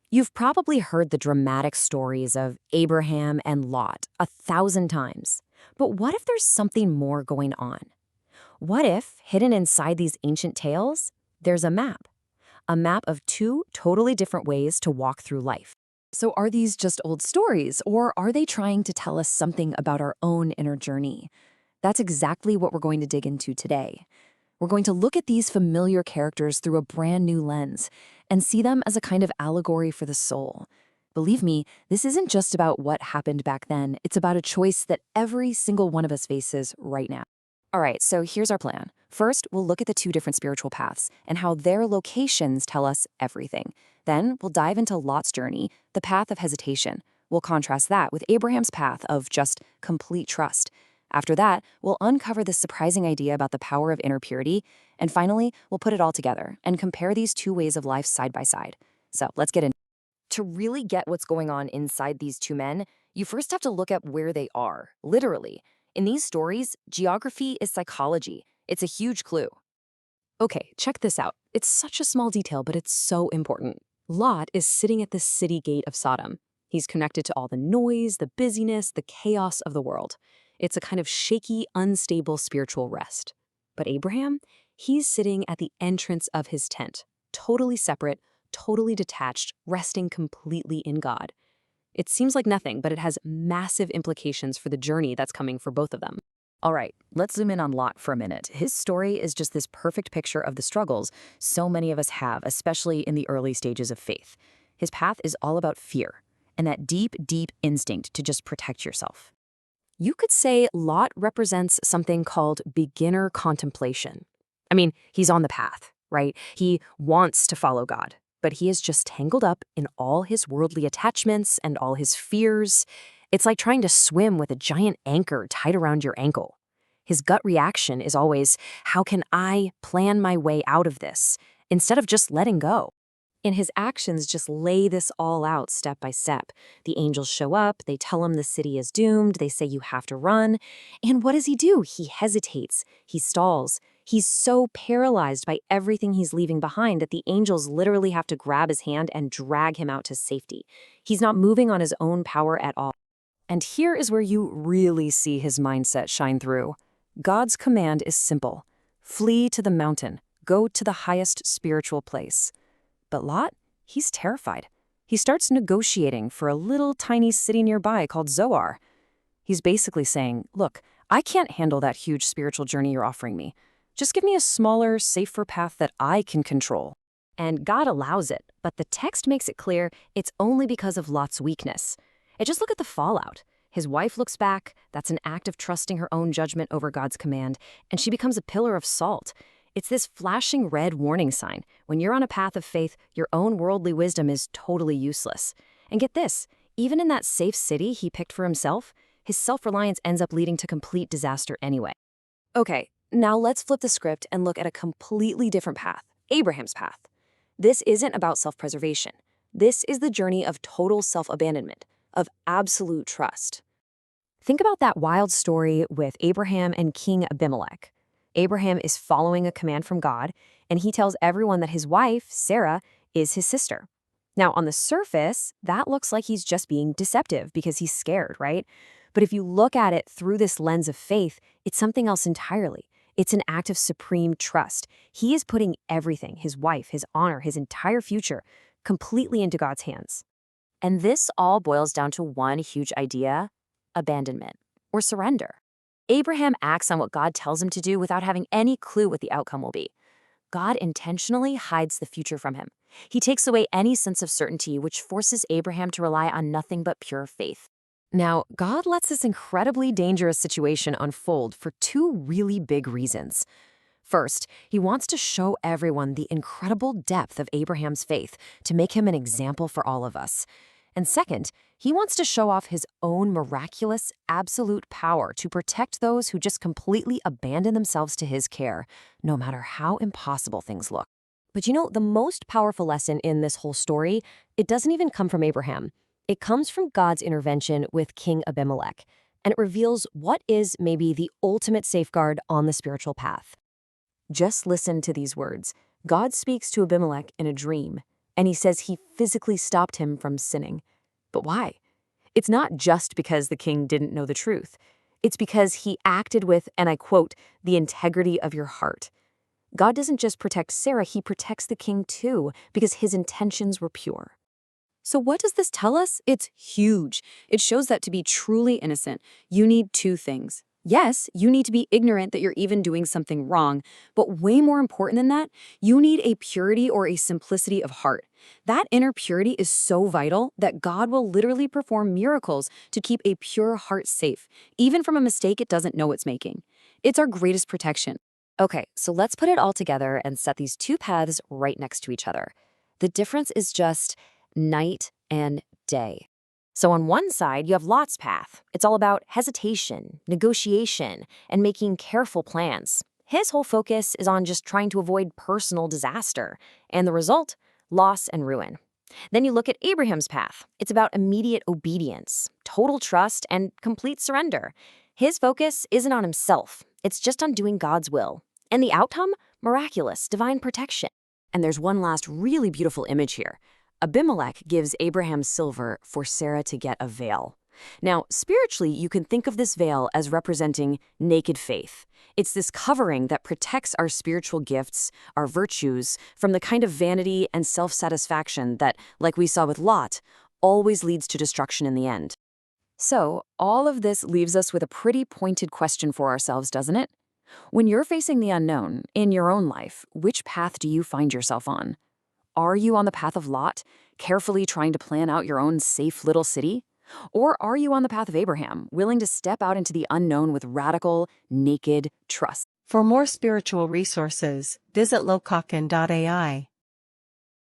You've probably heard the dramatic stories of Abraham and Lot 1,000 times. But what if there's something more going on? What if, hidden inside these ancient tales, there's a map? A map of two totally different ways to walk through life. So are these just old stories, or are they trying to tell us something about our own inner journey? That's exactly what we're going to dig into today. We're going to look at these familiar characters through a brand new lens and see them as a kind of allegory for the soul. Believe me, this isn't just about what happened back then. It's about a choice that every single one of us faces right now. All right, so here's our plan. First, we'll look at the two different spiritual paths and how their locations tell us everything. Then, we'll dive into Lot's journey, the path of hesitation. We'll contrast that with Abraham's path of just complete trust. After that, we'll uncover this surprising idea about the power of inner purity. And finally, we'll put it all together and compare these two ways of life side by side. So let's get in. To really get what's going on inside these two men, you first have to look at where they are, literally. In these stories, geography is psychology. It's a huge clue. Okay, check this out. It's such a small detail, but it's so important. Lot is sitting at the city gate of Sodom. He's connected to all the noise, the busyness, the chaos of the world. It's a kind of shaky, unstable spiritual rest. But Abraham, he's sitting at the entrance of his tent, totally separate, totally detached, resting completely in God. It seems like nothing, but it has massive implications for the journey that's coming for both of them. All right, let's zoom in on Lot for a minute. His story is just this perfect picture of the struggles so many of us have, especially in the early stages of faith. His path is all about fear and that deep, deep instinct to just protect yourself. You could say Lot represents something called beginner contemplation. I mean, he's on the path, right? He wants to follow God, but he is just tangled up in all his worldly attachments and all his fears. It's like trying to swim with a giant anchor tied around your ankle. His gut reaction is always, how can I plan my way out of this, instead of just letting go? And his actions just lay this all out step by step. The angels show up, they tell him the city is doomed, they say you have to run. And what does he do? He hesitates, he stalls. He's so paralyzed by everything he's leaving behind that the angels literally have to grab his hand and drag him out to safety. He's not moving on his own power at all. And here is where you really see his mindset shine through. God's command is simple. Flee to the mountain. Go to the highest spiritual place. But Lot, he's terrified. He starts negotiating for a little tiny city nearby called Zoar. He's basically saying, look, I can't handle that huge spiritual journey you're offering me. Just give me a smaller, safer path that I can control. And God allows it, but the text makes it clear it's only because of Lot's weakness. And just look at the fallout. His wife looks back, that's an act of trusting her own judgment over God's command, and she becomes a pillar of salt. It's this flashing red warning sign. When you're on a path of faith, your own worldly wisdom is totally useless. And get this, even in that safe city he picked for himself, his self-reliance ends up leading to complete disaster anyway. Okay, now let's flip the script and look at a completely different path, Abraham's path. This isn't about self-preservation. This is the journey of total self-abandonment, of absolute trust. Think about that wild story with Abraham and King Abimelech. Abraham is following a command from God, and he tells everyone that his wife, Sarah, is his sister. Now, on the surface, that looks like he's just being deceptive because he's scared, right? But if you look at it through this lens of faith, it's something else entirely. It's an act of supreme trust. He is putting everything, his wife, his honor, his entire future, completely into God's hands. And this all boils down to one huge idea: abandonment, or surrender. Abraham acts on what God tells him to do without having any clue what the outcome will be. God intentionally hides the future from him. He takes away any sense of certainty, which forces Abraham to rely on nothing but pure faith. Now, God lets this incredibly dangerous situation unfold for two really big reasons. First, he wants to show everyone the incredible depth of Abraham's faith to make him an example for all of us. And second, he wants to show off his own miraculous, absolute power to protect those who just completely abandon themselves to his care, no matter how impossible things look. But you know, the most powerful lesson in this whole story, it doesn't even come from Abraham. It comes from God's intervention with King Abimelech, and it reveals what is maybe the ultimate safeguard on the spiritual path. Just listen to these words. God speaks to Abimelech in a dream, and he says he physically stopped him from sinning. But why? It's not just because the king didn't know the truth. It's because he acted with, and I quote, the integrity of your heart. God doesn't just protect Sarah, he protects the king too, because his intentions were pure. So what does this tell us? It's huge. It shows that to be truly innocent, you need two things. Yes, you need to be ignorant that you're even doing something wrong, but way more important than that, you need a purity or a simplicity of heart. That inner purity is so vital that God will literally perform miracles to keep a pure heart safe, even from a mistake it doesn't know it's making. It's our greatest protection. Okay, so let's put it all together and set these two paths right next to each other. The difference is just night and day. So on one side, you have Lot's path. It's all about hesitation, negotiation, and making careful plans. His whole focus is on just trying to avoid personal disaster, and the result, loss and ruin. Then you look at Abraham's path. It's about immediate obedience, total trust, and complete surrender. His focus isn't on himself. It's just on doing God's will. And the outcome? Miraculous, divine protection. And there's one last really beautiful image here. Abimelech gives Abraham silver for Sarah to get a veil. Now, spiritually, you can think of this veil as representing naked faith. It's this covering that protects our spiritual gifts, our virtues, from the kind of vanity and self-satisfaction that, like we saw with Lot, always leads to destruction in the end. So, all of this leaves us with a pretty pointed question for ourselves, doesn't it? When you're facing the unknown in your own life, which path do you find yourself on? Are you on the path of Lot, carefully trying to plan out your own safe little city? Or are you on the path of Abraham, willing to step out into the unknown with radical, naked trust? For more spiritual resources, visit lokaken.ai.